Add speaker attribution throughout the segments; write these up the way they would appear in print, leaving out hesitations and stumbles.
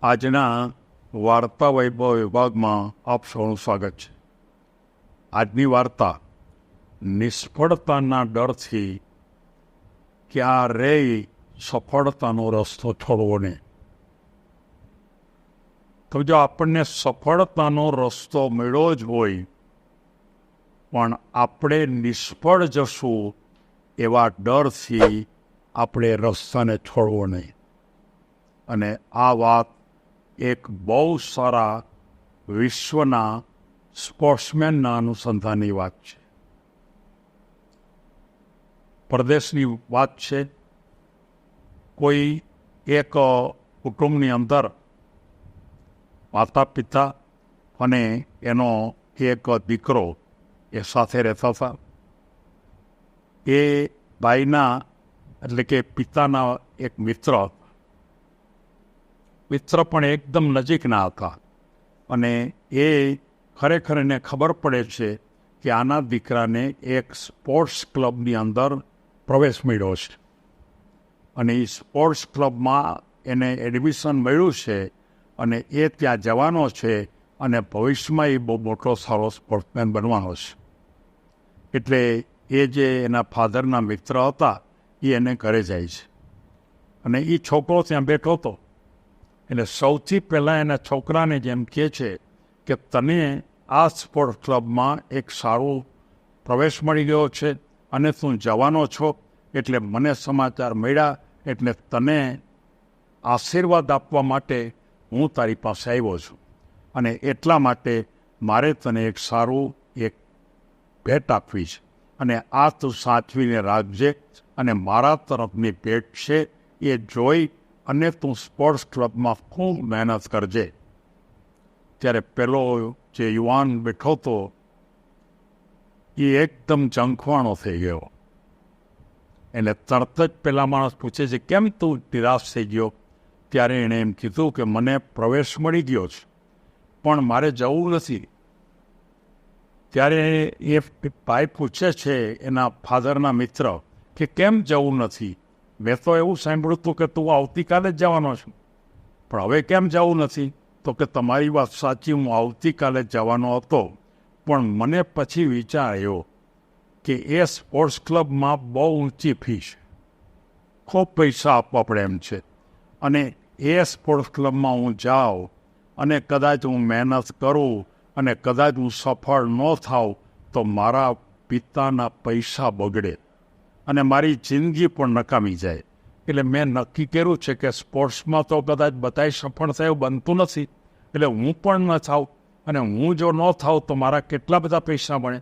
Speaker 1: આજના વાર્તા વૈભવ વિભાગમાં આપ સૌનું સ્વાગત છે. આજની વાર્તા નિષ્ફળતાના ડરથી ક્યારેય સફળતાનો રસ્તો છોડવો નહીં. તો જો આપણને સફળતાનો રસ્તો મળ્યો જ હોય પણ આપણે નિષ્ફળ જશું એવા ડરથી આપણે રસ્તાને છોડવો નહીં. અને આ વાત એક બહુ સારા વિશ્વના સ્પોર્ટ્સમેનના અનુસંધાનની વાત છે. પરદેશની વાત છે. કોઈ એક કુટુંબની અંદર માતા પિતા અને એનો એક દીકરો એ સાથે રહેતા હતા. એ ભાઈના એટલે કે પિતાના એક મિત્ર પણ એકદમ નજીકના હતા. અને એ ખરેખર એને ખબર પડે છે કે આના દીકરાને એક સ્પોર્ટ્સ ક્લબની અંદર પ્રવેશ મળ્યો છે અને એ સ્પોર્ટ્સ ક્લબમાં એને એડમિશન મળ્યું છે અને એ ત્યાં જવાનો છે અને ભવિષ્યમાં એ બહુ મોટો સારો સ્પોર્ટ્સમેન બનવાનો છે. એટલે એ જે એના ફાધરના મિત્ર હતા એ એને ઘરે જાય છે અને એ છોકરો ત્યાં બેઠો હતો. એટલે સૌથી પહેલાં એના છોકરાને જેમ કહે છે કે તને આ સ્પોર્ટ્સ ક્લબમાં એક સારો પ્રવેશ મળી ગયો છે અને તું જવાનો છો, એટલે મને સમાચાર મળ્યા, એટલે તને આશીર્વાદ આપવા માટે હું તારી પાસે આવ્યો છું અને એટલા માટે મારે તને એક સારું એક ભેટ આપવી છે અને આ તું સાચવીને રાખજે અને મારા તરફની ભેટ છે એ જોઈ અને તું સ્પોર્ટ્સ ક્લબમાં ખૂબ મહેનત કરજે. ત્યારે પેલો જે યુવાન બેઠો હતો એ એકદમ ઝંખવાણો થઈ ગયો. એટલે તરત જ પેલા માણસ પૂછે છે કેમ તું નિરાશ થઈ ગયો? ત્યારે એણે એમ કીધું કે મને પ્રવેશ મળી ગયો છે પણ મારે જવું નથી. ત્યારે એ ભાઈ પૂછે છે એના ફાધરના મિત્ર કે કેમ જવું નથી? મેં તો એવું સાંભળ્યું હતું કે તું આવતીકાલે જ જવાનો છું, પણ હવે કેમ જવું નથી? તો કે તમારી વાત સાચી, હું આવતીકાલે જ જવાનો હતો પણ મને પછી વિચાર આવ્યો કે એ સ્પોર્ટ્સ ક્લબમાં બહુ ઊંચી ફી છે, ખૂબ પૈસા આપવા પડે એમ છે અને એ સ્પોર્ટ્સ ક્લબમાં હું જાઉં અને કદાચ હું મહેનત કરું અને કદાચ હું સફળ ન થાઉં તો મારા પિતાના પૈસા બગડે અને મારી જિંદગી પણ નકામી જાય. એટલે મેં નક્કી કર્યું છે કે સ્પોર્ટ્સમાં તો કદાચ બધાય સફળ થાય એવું બનતું નથી, એટલે હું પણ ન થાઉં અને હું જો ન થાઉં તો મારા કેટલા બધા પૈસા મળે.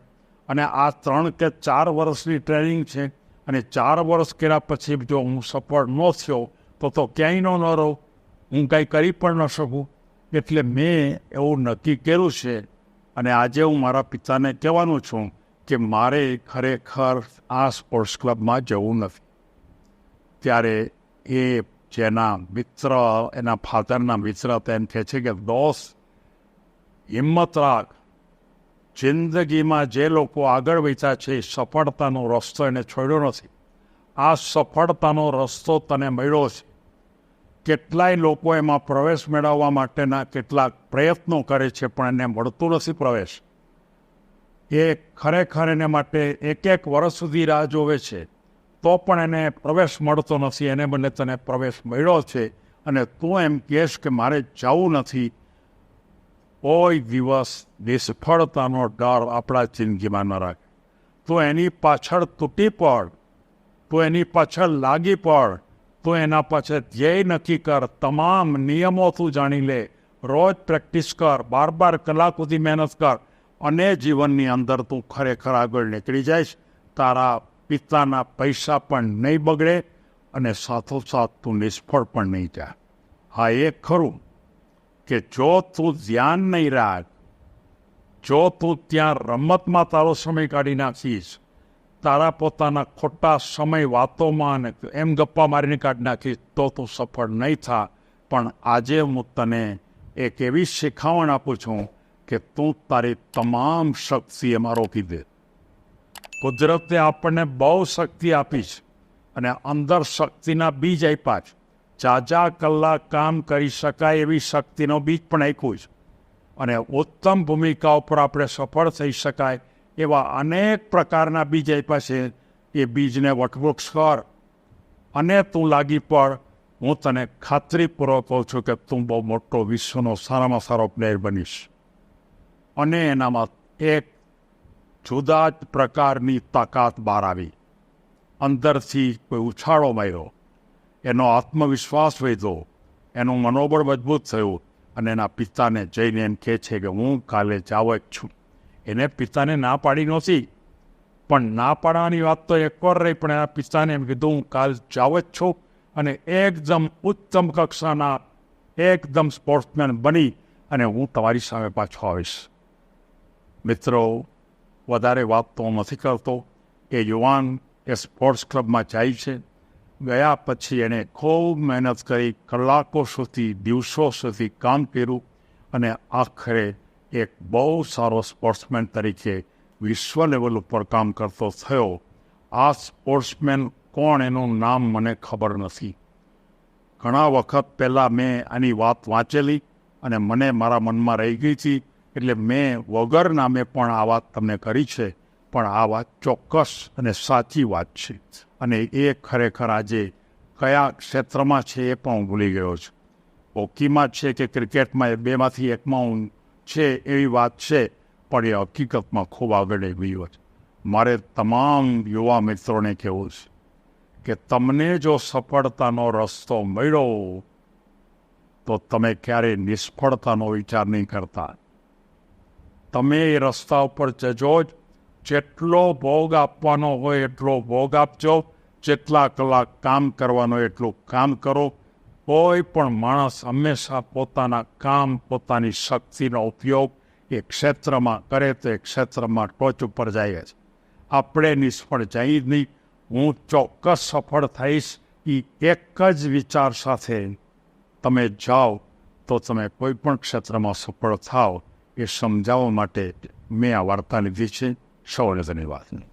Speaker 1: અને આ 3 કે 4 વર્ષની ટ્રેનિંગ છે અને 4 વર્ષ કર્યા પછી જો હું સફળ ન થયો તો ક્યાંય ન રહું, હું કાંઈ કરી પણ ન શકું. એટલે મેં એવું નક્કી કર્યું છે અને આજે હું મારા પિતાને કહેવાનું છું કે મારે ખરેખર આ સ્પોર્ટ્સ ક્લબમાં જવું નથી. ત્યારે એ જેના મિત્ર એના ફાધરના મિત્ર તેમ કહે છે કે દોસ્ત, હિંમત રાખ. જિંદગીમાં જે લોકો આગળ વધ્યા છે એ સફળતાનો રસ્તો એને છોડ્યો નથી. આ સફળતાનો રસ્તો તને મળ્યો છે. કેટલાય લોકો એમાં પ્રવેશ મેળવવા માટેના કેટલાક પ્રયત્નો કરે છે પણ એને મળતું નથી પ્રવેશ. એ ખરેખર એને માટે 1 વર્ષ સુધી રાહ જોવે છે તો પણ એને પ્રવેશ મળતો નથી. એને બદલે તને પ્રવેશ મળ્યો છે અને તું એમ કહેશ કે મારે જવું નથી. કોઈ દિવસ નિષ્ફળતાનો ડર આપણા જિંદગીમાં ન રાખે. તું એની પાછળ તૂટી પડ, તું એની પાછળ લાગી પડ, તું એના પાછળ ધ્યેય નક્કી કર, તમામ નિયમો તું જાણી લે, રોજ પ્રેક્ટિસ કર, 12 કલાક સુધી મહેનત કર અને જીવનની અંદર તું ખરેખર આગળ નીકળી જઈશ. તારા પિતાના પૈસા પણ નહીં બગડે અને સાથોસાથ તું નિષ્ફળ પણ નહીં જાય. હા, એ ખરું કે જો તું ધ્યાન નહીં રાખ, જો તું ત્યાં રમતમાં તારો સમય કાઢી નાખીશ, તારા પોતાના ખોટા સમય વાતોમાં એમ ગપ્પા મારીને કાઢી નાખીશ તો તું સફળ નહીં થા. પણ આજે હું તને એક એવી શીખામણ આપું છું કે તું તારી તમામ શક્તિ એમાં રોકી દે. કુદરતે આપણને બહુ શક્તિ આપી છે અને અંદર શક્તિના બીજ આપ્યા છે. ઝાઝા કલાક કામ કરી શકાય એવી શક્તિનો બીજ પણ આપ્યું છે. અને ઉત્તમ ભૂમિકા ઉપર આપણે સફળ થઈ શકાય એવા અનેક પ્રકારના બીજ આપ્યા છે. એ બીજને વટવૃક્ષ કર અને તું લાગી પડ. હું તને ખાતરીપૂર્વક કહું છું કે તું બહુ મોટો વિશ્વનો સારામાં સારો પ્લેયર બનીશ. અને એનામાં એક જુદા જ પ્રકારની તાકાત બહાર આવી. અંદરથી કોઈ ઉછાળો માર્યો, એનો આત્મવિશ્વાસ વધ્યો, એનું મનોબળ મજબૂત થયું અને એના પિતાને જઈને એમ કહે છે કે હું કાલે જાવ જ છું. એને પિતાને ના પાડી નહોતી, પણ ના પાડવાની વાત તો એકવાર રહી, પણ એના પિતાને એમ કીધું હું કાલ જાવ જ છું અને એકદમ ઉત્તમ કક્ષાના એકદમ સ્પોર્ટ્સમેન બની અને હું તમારી સામે પાછો આવીશ. મિત્રો, વધારે વાત તો હું નથી કરતો. એ યુવાન એ સ્પોર્ટ્સ ક્લબમાં જાય છે. ગયા પછી એણે ખૂબ મહેનત કરી, કલાકો સુધી, દિવસો સુધી કામ કર્યું અને આખરે એક બહુ સારો સ્પોર્ટ્સમેન તરીકે વિશ્વ લેવલ ઉપર કામ કરતો થયો. આ સ્પોર્ટ્સમેન કોણ એનું નામ મને ખબર નથી. ઘણા વખત પહેલાં મેં આની વાત વાંચેલી અને મને મારા મનમાં રહી ગઈ હતી, એટલે મેં વગર નામે પણ આ વાત તમને કરી છે. પણ આ વાત ચોક્કસ અને સાચી વાત છે. અને એ ખરેખર આજે કયા ક્ષેત્રમાં છે એ પણ હું ભૂલી ગયો છું. હોકીમાં છે કે ક્રિકેટમાં, એ બેમાંથી એકમાં હું છે એવી વાત છે, પણ એ હકીકતમાં ખૂબ આગળ ગયો છે. મારે તમામ યુવા મિત્રોને કહેવું છે કે તમને જો સફળતાનો રસ્તો મળ્યો તો તમે ક્યારેય નિષ્ફળતાનો વિચાર નહીં કરતા. તમે એ રસ્તા ઉપર જજો જ. જેટલો ભોગ આપવાનો હોય એટલો ભોગ આપજો. જેટલા કલાક કામ કરવાનો એટલું કામ કરો. કોઈ પણ માણસ હંમેશા પોતાના કામ, પોતાની શક્તિનો ઉપયોગ એ ક્ષેત્રમાં કરે તો એ ક્ષેત્રમાં ટોચ ઉપર જાય છે. આપણે નિષ્ફળ જઈ જ નહીં. હું ચોક્કસ સફળ થઈશ. એ એક જ વિચાર સાથે તમે જાઓ તો તમે કોઈ પણ ક્ષેત્રમાં સફળ થાઓ, એ સમજાવવા માટે મેં આ વાર્તા લીધી છે. સૌને ધન્યવાદ.